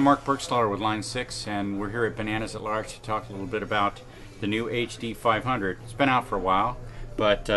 Marke Burgstahler with Line 6, and we're here at Bananas at Large to talk a little bit about the new HD500. It's been out for a while, but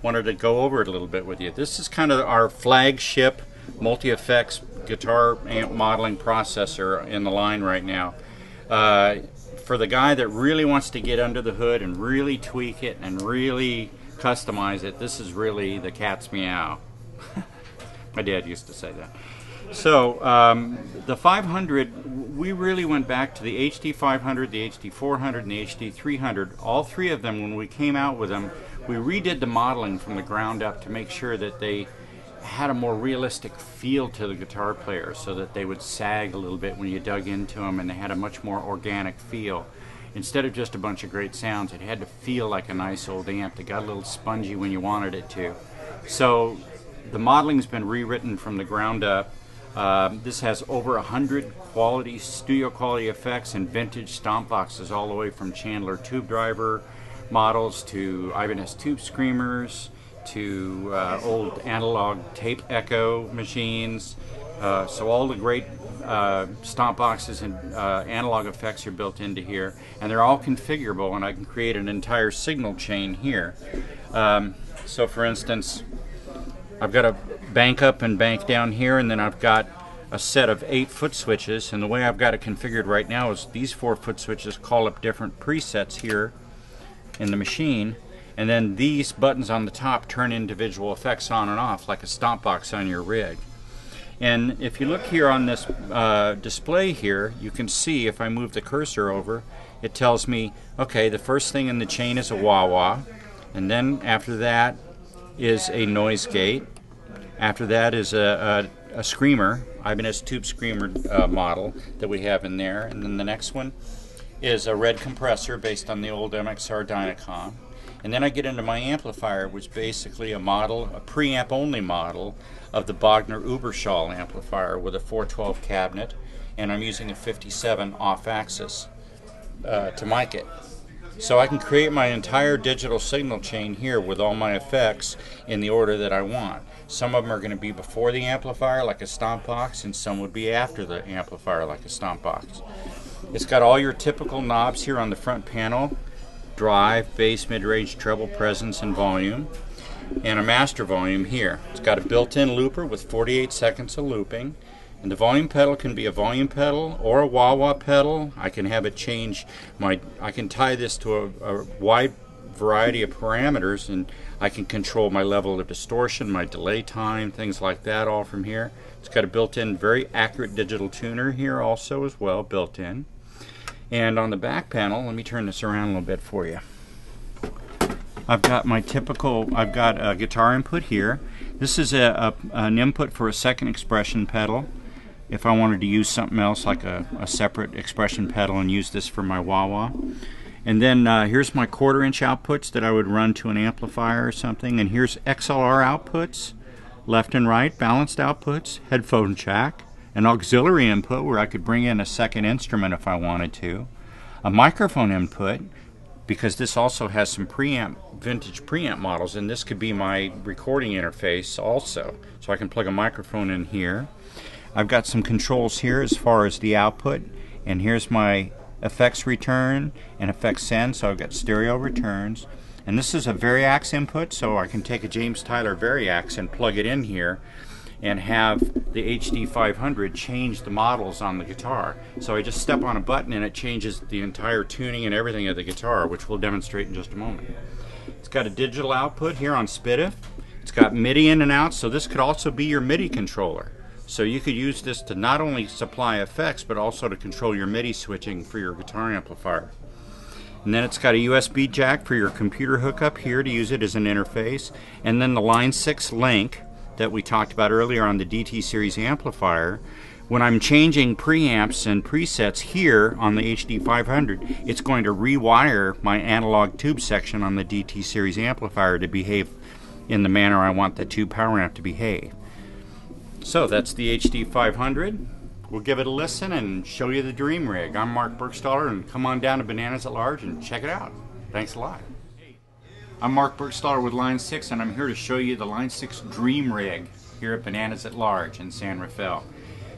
wanted to go over it a little bit with you. This is kind of our flagship multi-effects guitar amp modeling processor in the line right now. For the guy that really wants to get under the hood and really tweak it and really customize it, this is really the cat's meow. My dad used to say that. So the 500, we really went back to the HD500, the HD400, and the HD300. All three of them, when we came out with them, we redid the modeling from the ground up to make sure that they had a more realistic feel to the guitar player, so that they would sag a little bit when you dug into them, and they had a much more organic feel. Instead of just a bunch of great sounds, it had to feel like a nice old amp that got a little spongy when you wanted it to. So the modeling's been rewritten from the ground up. This has over 100 studio quality effects and vintage stomp boxes, all the way from Chandler tube driver models to Ibanez tube screamers to old analog tape echo machines. So all the great stomp boxes and analog effects are built into here, and they're all configurable, and I can create an entire signal chain here. So for instance, I've got a bank up and bank down here, and then I've got a set of 8 foot switches, and the way I've got it configured right now is these 4 foot switches call up different presets here in the machine, and then these buttons on the top turn individual effects on and off like a stomp box on your rig. And if you look here on this display here, you can see if I move the cursor over, it tells me, okay, the first thing in the chain is a wah-wah, and then after that is a noise gate. After that is a screamer, Ibanez tube screamer model that we have in there, and then the next one is a red compressor based on the old MXR Dynacom. And then I get into my amplifier, which is basically a preamp only model of the Bogner Uberschall amplifier with a 412 cabinet, and I'm using a 57 off-axis to mic it. So I can create my entire digital signal chain here with all my effects in the order that I want. Some of them are going to be before the amplifier, like a stomp box, and some would be after the amplifier, like a stomp box. It's got all your typical knobs here on the front panel: drive, bass, mid-range, treble, presence, and volume, and a master volume here. It's got a built-in looper with 48 seconds of looping. And the volume pedal can be a volume pedal or a wah-wah pedal. I can have it change I can tie this to a wide variety of parameters, and I can control my level of distortion, my delay time, things like that, all from here. It's got a built-in very accurate digital tuner here also as well, built in. And on the back panel, let me turn this around a little bit for you. I've got a guitar input here. This is an input for a second expression pedal. If I wanted to use something else, like a separate expression pedal, and use this for my wah-wah. And then here's my 1/4 inch outputs that I would run to an amplifier or something. And here's XLR outputs, left and right, balanced outputs, headphone jack, an auxiliary input where I could bring in a second instrument if I wanted to, a microphone input, because this also has some vintage preamp models, and this could be my recording interface also. So I can plug a microphone in here. I've got some controls here as far as the output, and here's my effects return and effects send, so I've got stereo returns. And this is a Variax input, so I can take a James Tyler Variax and plug it in here and have the HD500 change the models on the guitar. So I just step on a button and it changes the entire tuning and everything of the guitar, which we'll demonstrate in just a moment. It's got a digital output here on SPDIF. It's got MIDI in and out, so this could also be your MIDI controller. So you could use this to not only supply effects, but also to control your MIDI switching for your guitar amplifier. And then it's got a USB jack for your computer hookup here to use it as an interface. And then the Line 6 link that we talked about earlier on the DT series amplifier. When I'm changing preamps and presets here on the HD500, it's going to rewire my analog tube section on the DT series amplifier to behave in the manner I want the tube power amp to behave. So that's the HD500. We'll give it a listen and show you the dream rig. I'm Marke Burgstahler, and come on down to Bananas at Large and check it out. Thanks a lot. I'm Marke Burgstahler with Line 6, and I'm here to show you the Line 6 dream rig here at Bananas at Large in San Rafael.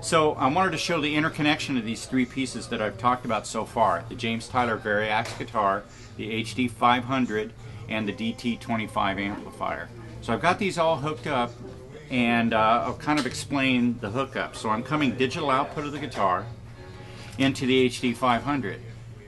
So I wanted to show the interconnection of these three pieces that I've talked about so far: the James Tyler Variax Guitar, the HD500, and the DT-25 Amplifier. So I've got these all hooked up, and I'll kind of explain the hookup. So I'm coming digital output of the guitar into the HD500.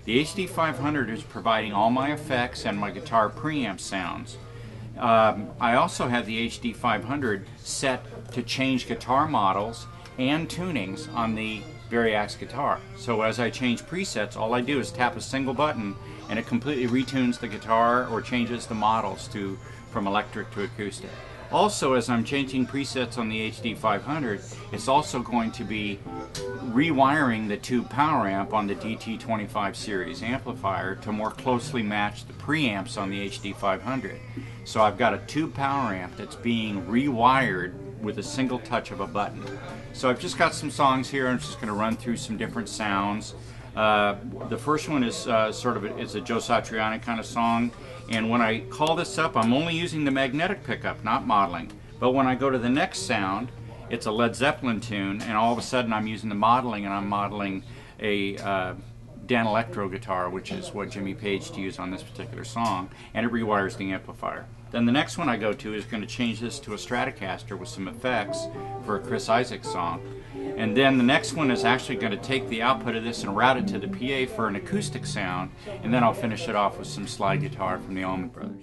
The HD500 is providing all my effects and my guitar preamp sounds. I also have the HD500 set to change guitar models and tunings on the Variax Guitar. So as I change presets, all I do is tap a single button and it completely retunes the guitar or changes the models from electric to acoustic. Also, as I'm changing presets on the HD500, it's also going to be rewiring the tube power amp on the DT-25 series amplifier to more closely match the preamps on the HD500. So I've got a tube power amp that's being rewired with a single touch of a button. So I've just got some songs here. I'm just going to run through some different sounds. The first one is is a Joe Satriani kind of song, and when I call this up, I'm only using the magnetic pickup, not modeling. But when I go to the next sound, it's a Led Zeppelin tune, and all of a sudden I'm using the modeling, and I'm modeling a Dan Electro guitar, which is what Jimmy Page used on this particular song, and it rewires the amplifier. Then the next one I go to is going to change this to a Stratocaster with some effects for a Chris Isaak song. And then the next one is actually going to take the output of this and route it to the PA for an acoustic sound, and then I'll finish it off with some slide guitar from the Allman Brothers.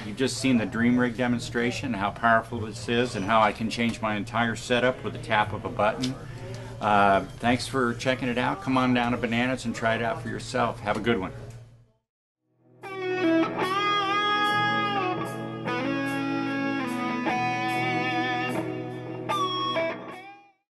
You've just seen the Dream Rig demonstration, how powerful this is, and how I can change my entire setup with the tap of a button. Thanks for checking it out. Come on down to Bananas and try it out for yourself. Have a good one.